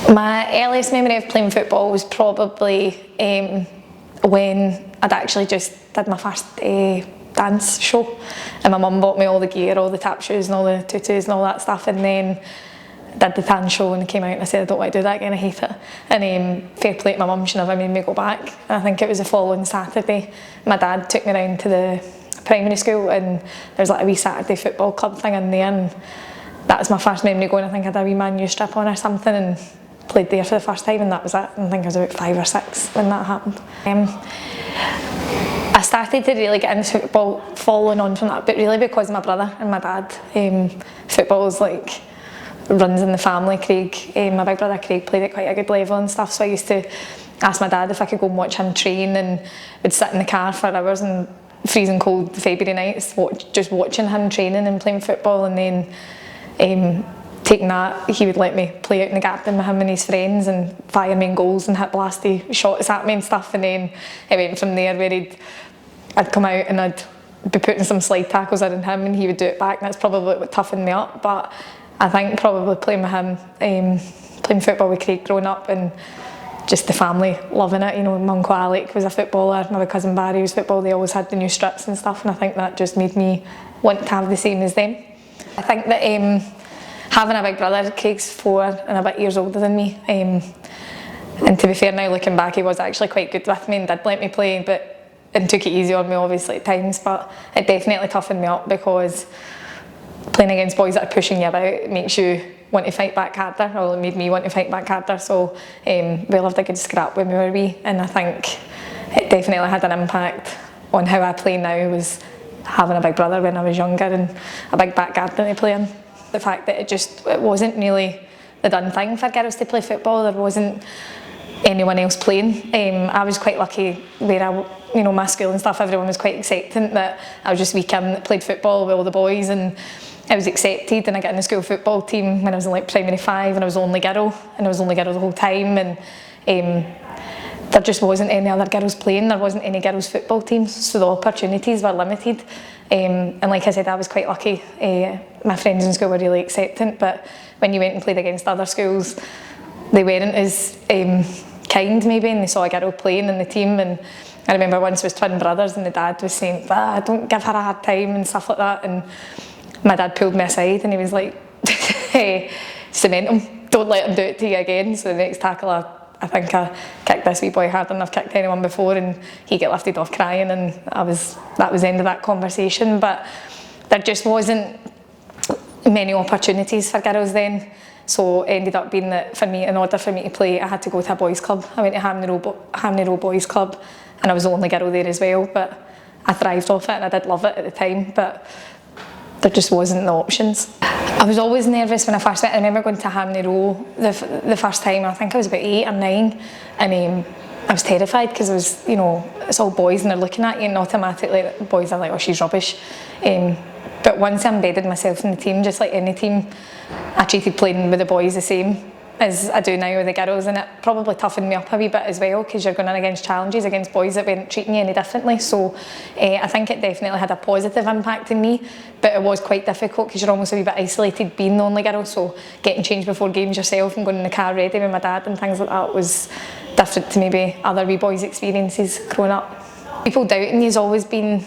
My earliest memory of playing football was probably when I'd actually just did my first dance show, and my mum bought me all the gear, all the tap shoes and all the tutus and all that stuff, and then did the dance show and came out and I said I don't want to do that again, I hate it. And fair play to my mum, she never made me go back. And I think it was the following Saturday, my dad took me round to the primary school and there was like a wee Saturday football club thing in there, and that was my first memory going. I think I had a wee Man U strip on or something and played there for the first time, and that was it. And I think I was about 5 or 6 when that happened. I started to really get into football following on from that, but really because of my brother and my dad. Football is like runs in the family. Craig, my big brother Craig, played at quite a good level and stuff, so I used to ask my dad if I could go and watch him train, and would sit in the car for hours and freezing cold February nights just watching him training and playing football. And then taking that, he would let me play out in the garden with him and his friends and fire me in goals and hit blasty shots at me and stuff. And then it went from there where I'd come out and I'd be putting some slide tackles in him and he would do it back, and that's probably what toughened me up. But I think probably playing with him, playing football with Craig growing up, and just the family loving it. You know, my uncle Alec was a footballer, my cousin Barry was football, they always had the new strips and stuff, and I think that just made me want to have the same as them. I think that having a big brother, Craig's 4 and a bit years older than me, and to be fair now looking back, he was actually quite good with me and did let me play, and took it easy on me obviously at times, but it definitely toughened me up because playing against boys that are pushing you about makes you want to fight back harder, or it made me want to fight back harder. So we lived a good scrap when we were wee, and I think it definitely had an impact on how I play now, was having a big brother when I was younger and a big back garden to play in. The fact that it wasn't really the done thing for girls to play football, there wasn't anyone else playing. I was quite lucky where my school and stuff, everyone was quite accepting that I was just a wee kid that played football with all the boys, and I was accepted, and I got in the school football team when I was in like primary 5, and I was the only girl, the whole time, and there just wasn't any other girls playing, there wasn't any girls football teams, so the opportunities were limited. And like I said, I was quite lucky. My friends in school were really accepting, but when you went and played against other schools, they weren't as kind maybe, and they saw a girl playing in the team. And I remember once it was twin brothers and the dad was saying, don't give her a hard time and stuff like that, and my dad pulled me aside and he was like, hey, cement him, don't let him do it to you again. So the next tackle I think I kicked this wee boy harder than I've kicked anyone before, and he got lifted off crying, and that was the end of that conversation. But there just wasn't many opportunities for girls then, so it ended up being that in order for me to play, I had to go to a boys club. I went to Hamney Row Boys Club, and I was the only girl there as well, but I thrived off it and I did love it at the time, but there just wasn't the options. I was always nervous when I first went. I remember going to Hamney Row the first time, I think I was about 8 or 9, and I was terrified because it was, it's all boys and they're looking at you, and automatically the boys are like, oh, she's rubbish. But once I embedded myself in the team, just like any team, I treated playing with the boys the same as I do now with the girls, and it probably toughened me up a wee bit as well, because you're going in against challenges against boys that weren't treating you any differently. So I think it definitely had a positive impact on me, but it was quite difficult because you're almost a wee bit isolated being the only girl, so getting changed before games yourself and going in the car ready with my dad and things like that was different to maybe other wee boys' experiences growing up. People doubting you's always been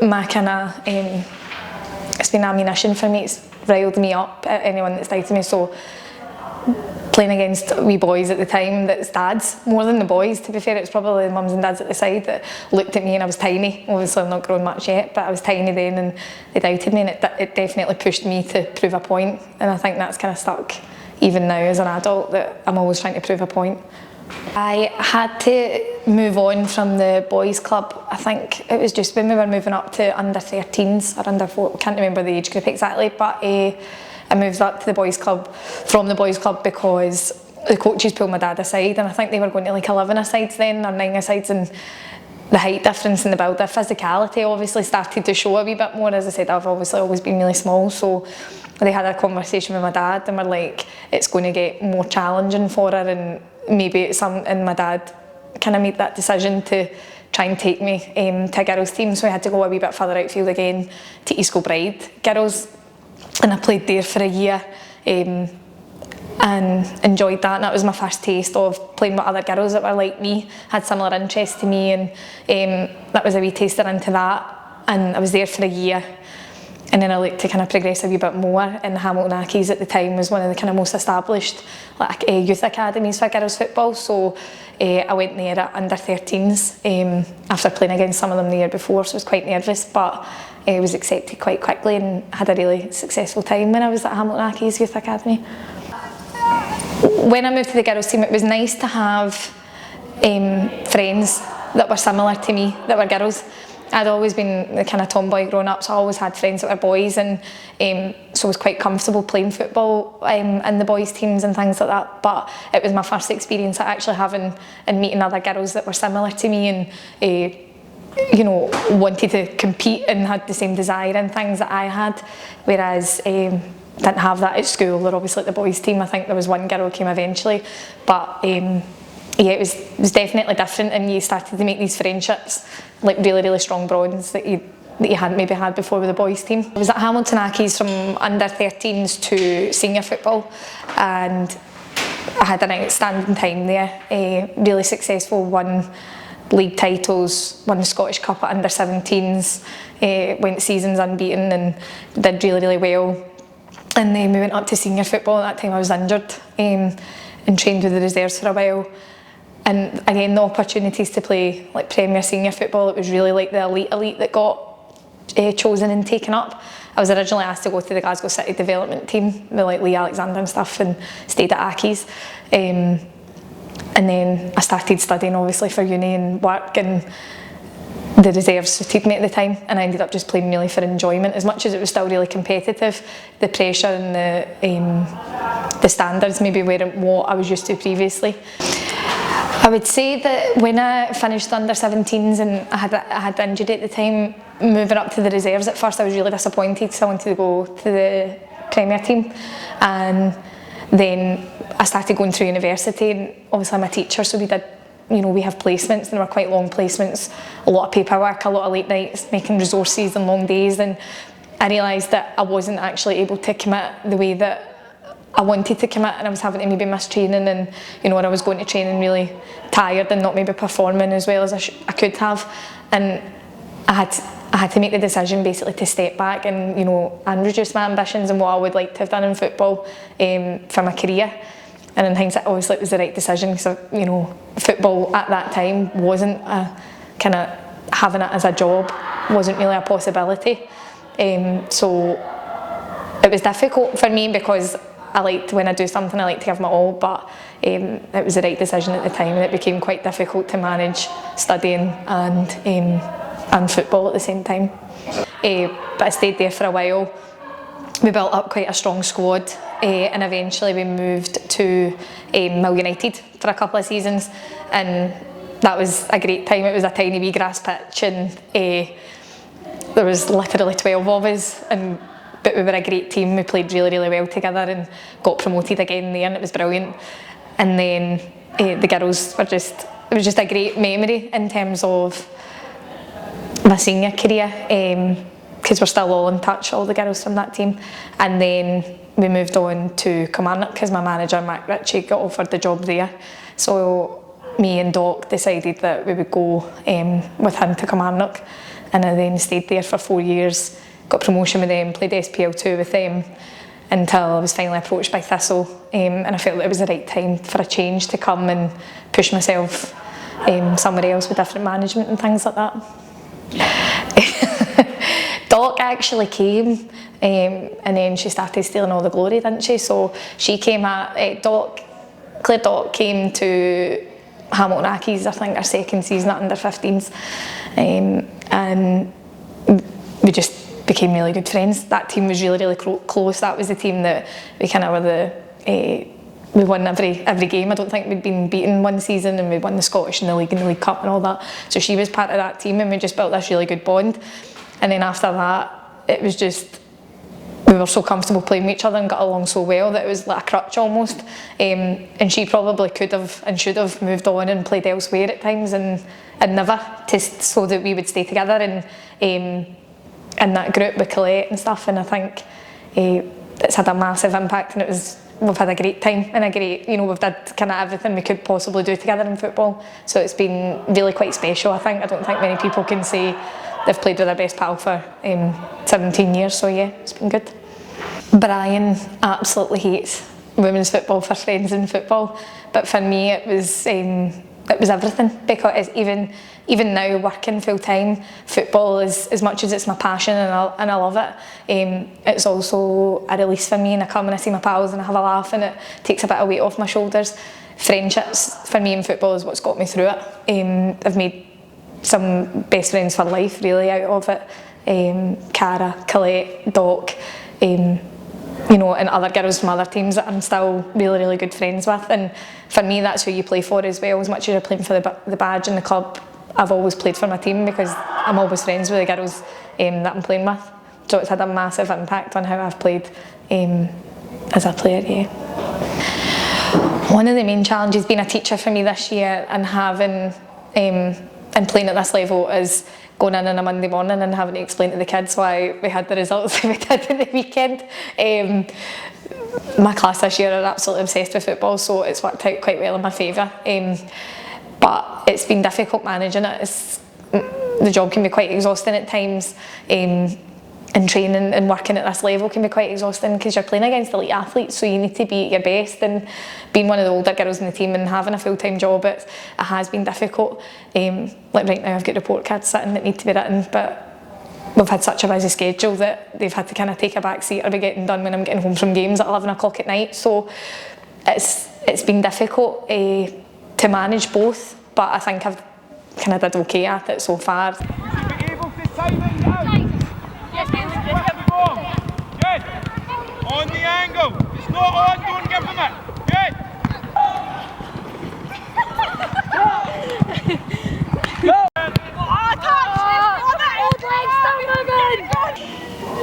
my kind of, it's been ammunition for me, it's riled me up at anyone that's doubted me. So playing against wee boys at the time that's dads more than the boys, to be fair, it was probably the mums and dads at the side that looked at me, and I was tiny, obviously I'm not grown much yet, but I was tiny then and they doubted me, and it definitely pushed me to prove a point, and I think that's kind of stuck even now as an adult, that I'm always trying to prove a point. I had to move on from the boys club. I think it was just when we were moving up to under 13s or under 4, I can't remember the age group exactly, but I moved up to the boys club from the boys club because the coaches pulled my dad aside, and I think they were going to like 11-a-sides then, or 9-a-sides, and the height difference and the build, the physicality obviously started to show a wee bit more. As I said, I've obviously always been really small, so they had a conversation with my dad and were like, it's going to get more challenging for her, and maybe and my dad kind of made that decision to try and take me to a girls team, so I had to go a wee bit further outfield again to East Kilbride girls, and I played there for a year. and enjoyed that, and that was my first taste of playing with other girls that were like me, had similar interests to me, and that was a wee taster into that. And I was there for a year, and then I looked to kind of progress a wee bit more, and Hamilton Accies at the time was one of the kind of most established like youth academies for girls football, so I went there at under 13s after playing against some of them the year before, so I was quite nervous, but I was accepted quite quickly and had a really successful time when I was at Hamilton Accies Youth Academy. When I moved to the girls team, it was nice to have friends that were similar to me, that were girls. I'd always been the kind of tomboy growing up, so I always had friends that were boys, and so I was quite comfortable playing football in the boys' teams and things like that. But it was my first experience at actually having and meeting other girls that were similar to me and you know, wanted to compete and had the same desire and things that I had, whereas didn't have that at school. They're obviously at the boys' team. I think there was one girl who came eventually, but yeah, it was definitely different, and you started to make these friendships, like really strong bonds that you hadn't maybe had before with the boys' team. I was at Hamilton Accies from under 13s to senior football, and I had an outstanding time there. Really successful, won league titles, won the Scottish Cup at under 17s, went seasons unbeaten and did really well. And then we went up to senior football. At that time I was injured and trained with the reserves for a while. And again, the opportunities to play like Premier Senior football, it was really like the elite that got chosen and taken up. I was originally asked to go to the Glasgow City development team with like Lee Alexander and stuff, and stayed at Accies. And then I started studying obviously for uni and work, and the reserves suited me at the time, and I ended up just playing really for enjoyment. As much as it was still really competitive, the pressure and the standards maybe weren't what I was used to previously. I would say that when I finished under 17s and I had injury at the time, moving up to the reserves at first I was really disappointed because I wanted to go to the Premier team, and then I started going through university, and obviously I'm a teacher, so we did, you know, we have placements, and they were quite long placements, a lot of paperwork, a lot of late nights, making resources and long days, and I realised that I wasn't actually able to commit the way that I wanted to commit, and I was having to maybe miss training, and you know, when I was going to training really tired and not maybe performing as well as I could have, and I had to make the decision basically to step back and, you know, and reduce my ambitions and what I would like to have done in football for my career. And in hindsight, obviously it was the right decision, because, you know, football at that time wasn't a kind of, having it as a job wasn't really a possibility. So it was difficult for me, because I liked, when I do something, I like to give my all, but it was the right decision at the time, and it became quite difficult to manage studying and football at the same time. But I stayed there for a while. We built up quite a strong squad, and eventually we moved to Mill United for a couple of seasons, and that was a great time. It was a tiny wee grass pitch, and there was literally 12 of us, but we were a great team. We played really well together and got promoted again there, and it was brilliant. And then the girls were it was just a great memory in terms of my senior career, because we're still all in touch, all the girls from that team. And then we moved on to Kilmarnock, because my manager Mark Ritchie got offered the job there. So me and Doc decided that we would go with him to Kilmarnock, and I then stayed there for 4 years, got promotion with them, played SPL2 with them, until I was finally approached by Thistle, and I felt that it was the right time for a change, to come and push myself somewhere else with different management and things like that. Doc actually came, and then she started stealing all the glory, didn't she? So she came Claire Doc came to Hamilton Accies, I think, our second season at under 15s, and we just became really good friends. That team was really close. That was the team that we kind of were we won every game. I don't think we'd been beaten one season, and we won the Scottish and the League and the League Cup and all that. So she was part of that team, and we just built this really good bond. And then after that, it was just, we were so comfortable playing with each other and got along so well that it was like a crutch almost. And she probably could have and should have moved on and played elsewhere at times, and never, so that we would stay together and in that group with Colette and stuff. And I think it's had a massive impact, and it was we've had a great time and a great, we've did kind of everything we could possibly do together in football. So it's been really quite special, I think. I don't think many people can say they've played with their best pal for 17 years, so yeah, it's been good. Brian absolutely hates women's football for friends in football, but for me it was everything, because even now working full time, football is, as much as it's my passion and I love it, it's also a release for me, and I come and I see my pals and I have a laugh and it takes a bit of weight off my shoulders. Friendships for me in football is what's got me through it. I've made some best friends for life really out of it. Cara, Colette, Doc, and other girls from other teams that I'm still really good friends with, and for me that's who you play for as well. As much as you're playing for the badge and the club, I've always played for my team because I'm always friends with the girls that I'm playing with, so it's had a massive impact on how I've played as a player. Yeah. One of the main challenges being a teacher for me this year and having and playing at this level is going in on a Monday morning and having to explain to the kids why we had the results we did at the weekend. My class this year are absolutely obsessed with football, so it's worked out quite well in my favour. But it's been difficult managing it. The job can be quite exhausting at times, and training and working at this level can be quite exhausting because you're playing against elite athletes, so you need to be at your best, and being one of the older girls in the team and having a full-time job, it has been difficult. Like right now I've got report cards sitting that need to be written, but we've had such a busy schedule that they've had to kind of take a back seat or be getting done when I'm getting home from games at 11 o'clock at night, so it's been difficult to manage both, but I think I've kind of did okay at it so far. On the angle, it's not on, don't give him it.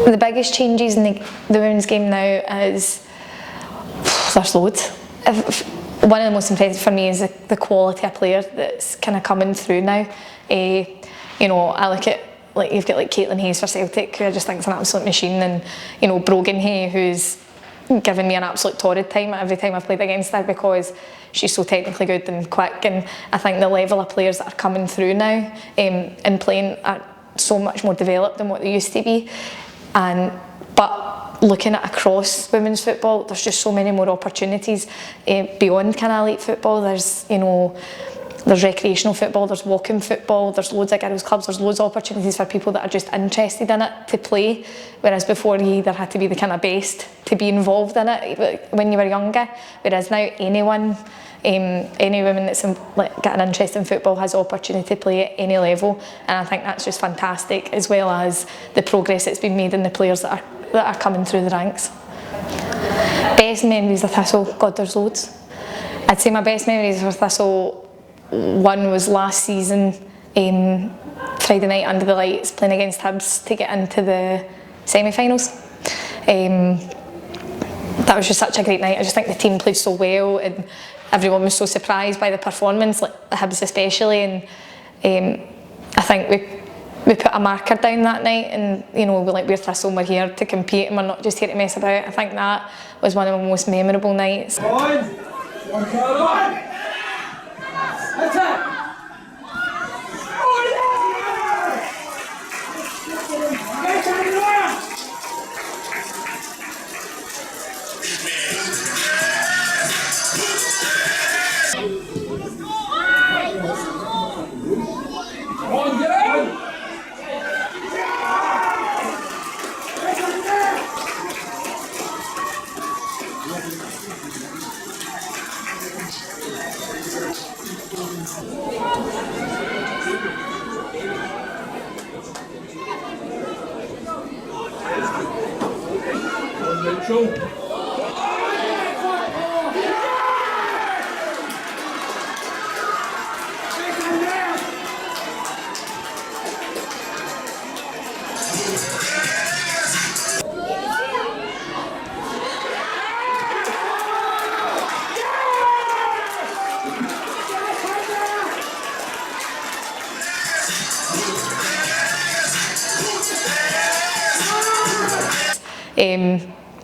Good. The biggest changes in the women's game now is, there's loads. One of the most impressive for me is the quality of player that's kind of coming through now. I look at, like, you've got like Caitlin Hayes for Celtic, who I just think is an absolute machine, and Brogan Hay, who's given me an absolute torrid time every time I've played against her because she's so technically good and quick, and I think the level of players that are coming through now and playing are so much more developed than what they used to be. But looking at across women's football, there's just so many more opportunities beyond kind of elite football. There's recreational football, there's walking football, there's loads of girls' clubs, there's loads of opportunities for people that are just interested in it to play, whereas before you either had to be the kind of best to be involved in it when you were younger, whereas now any woman that's got an interest in football has the opportunity to play at any level, and I think that's just fantastic, as well as the progress that's been made in the players that are coming through the ranks. Best memories of Thistle, God, there's loads. I'd say my best memories of Thistle, one was last season, Friday night under the lights, playing against Hibs to get into the semi-finals. That was just such a great night. I just think the team played so well and everyone was so surprised by the performance, like the Hibs especially, and I think we put a marker down that night, and we're Thistle, we're here to compete and we're not just here to mess about. I think that was one of the most memorable nights.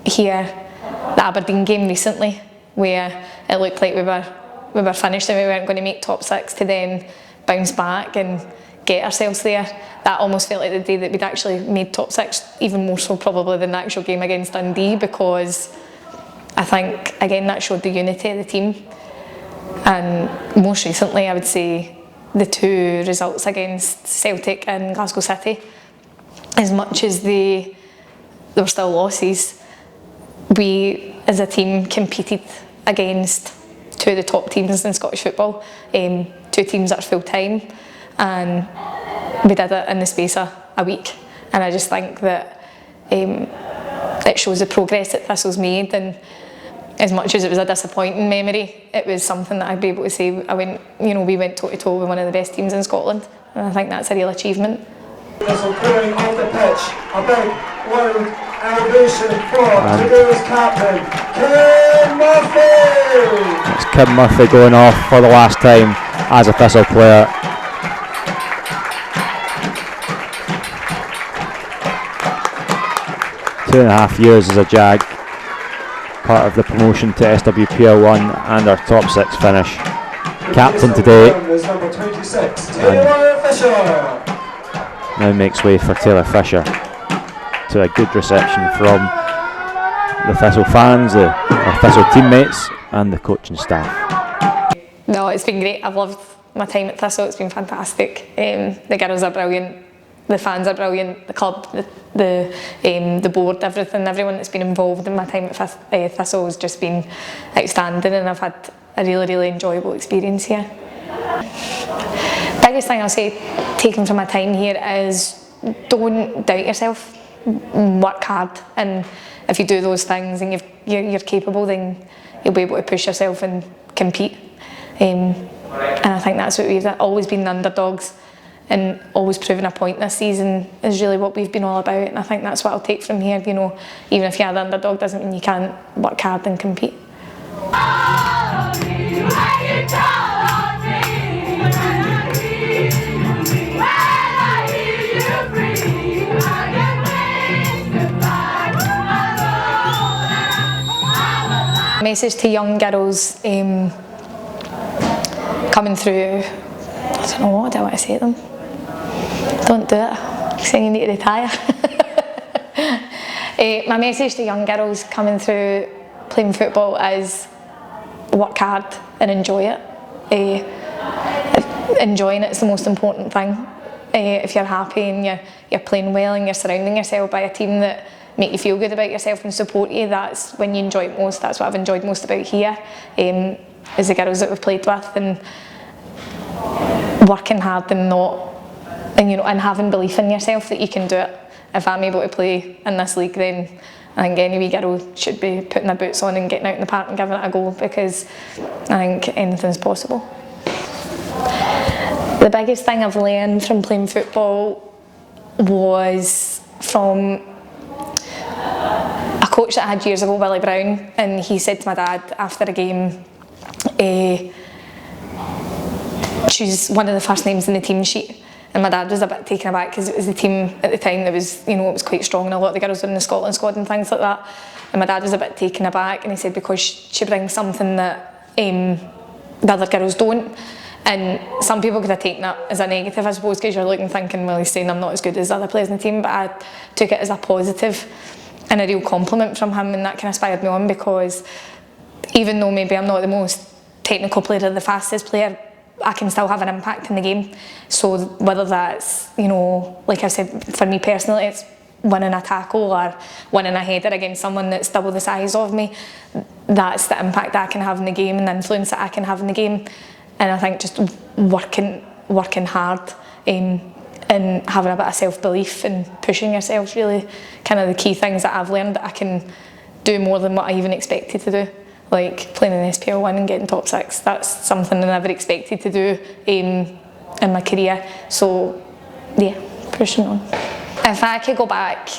Here the Aberdeen game recently, where it looked like we were finished and we weren't going to make top 6, to then bounce back and get ourselves there. That almost felt like the day that we'd actually made top 6, even more so probably than the actual game against Dundee, because I think, again, that showed the unity of the team. And most recently, I would say the 2 results against Celtic and Glasgow City, as much as they were still losses, we as a team competed against 2 of the top teams in Scottish football, 2 teams that are full time, and we did it in the space of a week. And I just think that it shows the progress that Thistle's made, and as much as it was a disappointing memory, it was something that I'd be able to say we went toe to toe with one of the best teams in Scotland, and I think that's a real achievement. Thistle clearing off the pitch, a big loud elevation for today's captain, Kim Murphy! It's Kim Murphy going off for the last time as a Thistle player. Two and a half years as a Jag, part of the promotion to SWPL 1 and our top 6 finish. Captain today, number 26, Taylor Fisher. Now makes way for Taylor Fisher, to a good reception from the Thistle fans, our Thistle teammates and the coaching staff. No, it's been great. I've loved my time at Thistle. It's been fantastic. The girls are brilliant, the fans are brilliant, the club, the board, everyone that's been involved in my time at Thistle has just been outstanding, and I've had a really enjoyable experience here. Biggest thing I'll say taken from my time here is don't doubt yourself, work hard, and if you do those things and you're capable, then you'll be able to push yourself and compete. And I think that's what we've always been, the underdogs, and always proving a point this season is really what we've been all about, and I think that's what I'll take from here. Even if you're the underdog doesn't mean you can't work hard and compete. Message to young girls coming through, I don't know, what do I want to say to them? Don't do it, saying you need to retire. My message to young girls coming through playing football is work hard and enjoy it. Enjoying it is the most important thing. If you're happy and you're playing well and you're surrounding yourself by a team that make you feel good about yourself and support you, that's when you enjoy it most. That's what I've enjoyed most about here, is the girls that we've played with, and working hard and having belief in yourself that you can do it. If I'm able to play in this league, then I think any wee girl should be putting their boots on and getting out in the park and giving it a go, because I think anything's possible. The biggest thing I've learned from playing football was from a coach that I had years ago, Willie Brown, and he said to my dad after a game, choose one of the first names in the team sheet. And my dad was a bit taken aback because it was the team at the time that was, it was quite strong, and a lot of the girls were in the Scotland squad and things like that. And my dad was a bit taken aback, and he said because she brings something that the other girls don't. And some people could have taken that as a negative, I suppose, because you're looking thinking, well, he's saying I'm not as good as other players in the team, but I took it as a positive and a real compliment from him, and that kind of inspired me on, because even though maybe I'm not the most technical player or the fastest player, I can still have an impact in the game. So whether that's, like I said, for me personally, it's winning a tackle or winning a header against someone that's double the size of me, that's the impact that I can have in the game and the influence that I can have in the game. And I think just working hard and having a bit of self-belief and pushing yourself is really kind of the key things that I've learned, that I can do more than what I even expected to do. Like playing in SPL 1 and getting top 6, that's something I never expected to do in my career. So yeah, pushing on. If I could go back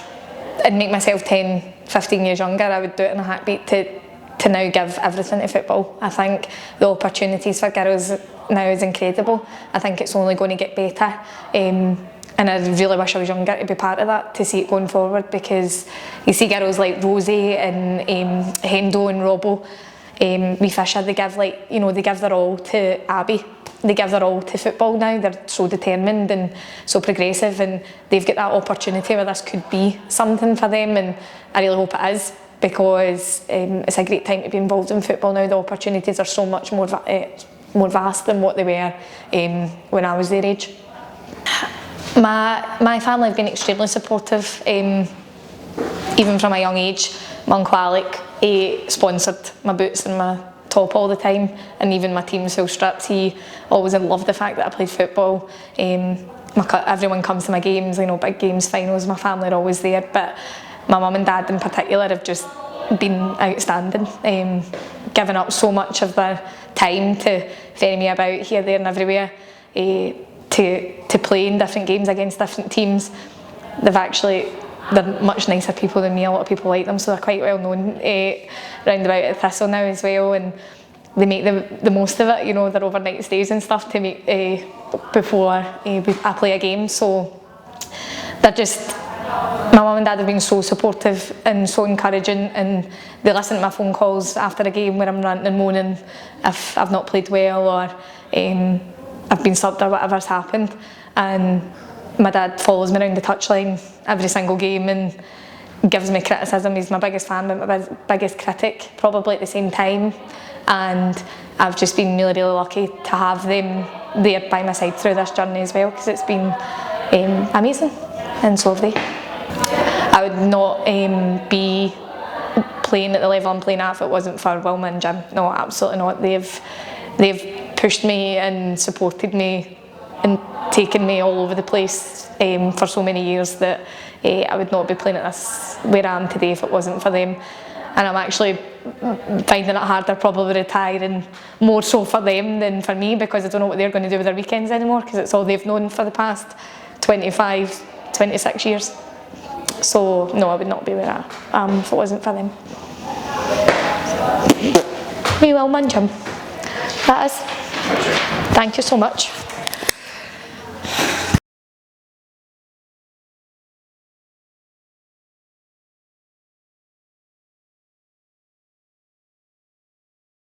and make myself 10, 15 years younger, I would do it in a heartbeat to now give everything to football. I think the opportunities for girls now is incredible. I think it's only going to get better. and I really wish I was younger to be part of that, to see it going forward, because you see girls like Rosie and Hendo and Robbo, wee Fisher, they give they give their all to Abby. They give their all to football now. They're so determined and so progressive, and they've got that opportunity where this could be something for them, and I really hope it is, because it's a great time to be involved in football now. The opportunities are so much more vast than what they were when I was their age. My family have been extremely supportive, even from a young age. My Uncle Alec sponsored my boots and my top all the time, and even my team's full strips. He always loved the fact that I played football. Everyone comes to my games, big games, finals, my family are always there, but my mum and dad in particular have just been outstanding, giving up so much of their time to ferry me about here, there and everywhere, to play in different games against different teams. They're much nicer people than me. A lot of people like them, so they're quite well known round about at Thistle now as well, and they make the most of it. Their overnight stays and stuff to meet before I play a game. So they're just, my mum and dad have been so supportive and so encouraging, and they listen to my phone calls after a game where I'm ranting and moaning if I've not played well, or I've been subbed or whatever's happened. And my dad follows me around the touchline every single game and gives me criticism. He's my biggest fan but my biggest critic probably at the same time, and I've just been really lucky to have them there by my side through this journey as well, because it's been amazing, and so have they. I would not be playing at the level I'm playing at if it wasn't for Wilma and Jim. No, absolutely not. They've pushed me and supported me and taken me all over the place for so many years that I would not be playing at this where I am today if it wasn't for them. And I'm actually finding it harder, probably retiring more so for them than for me, because I don't know what they're going to do with their weekends anymore, because it's all they've known for the past 25, 26 years. So no, I would not be where I am if it wasn't for them. We will, man, Jim. That is. Thank you so much.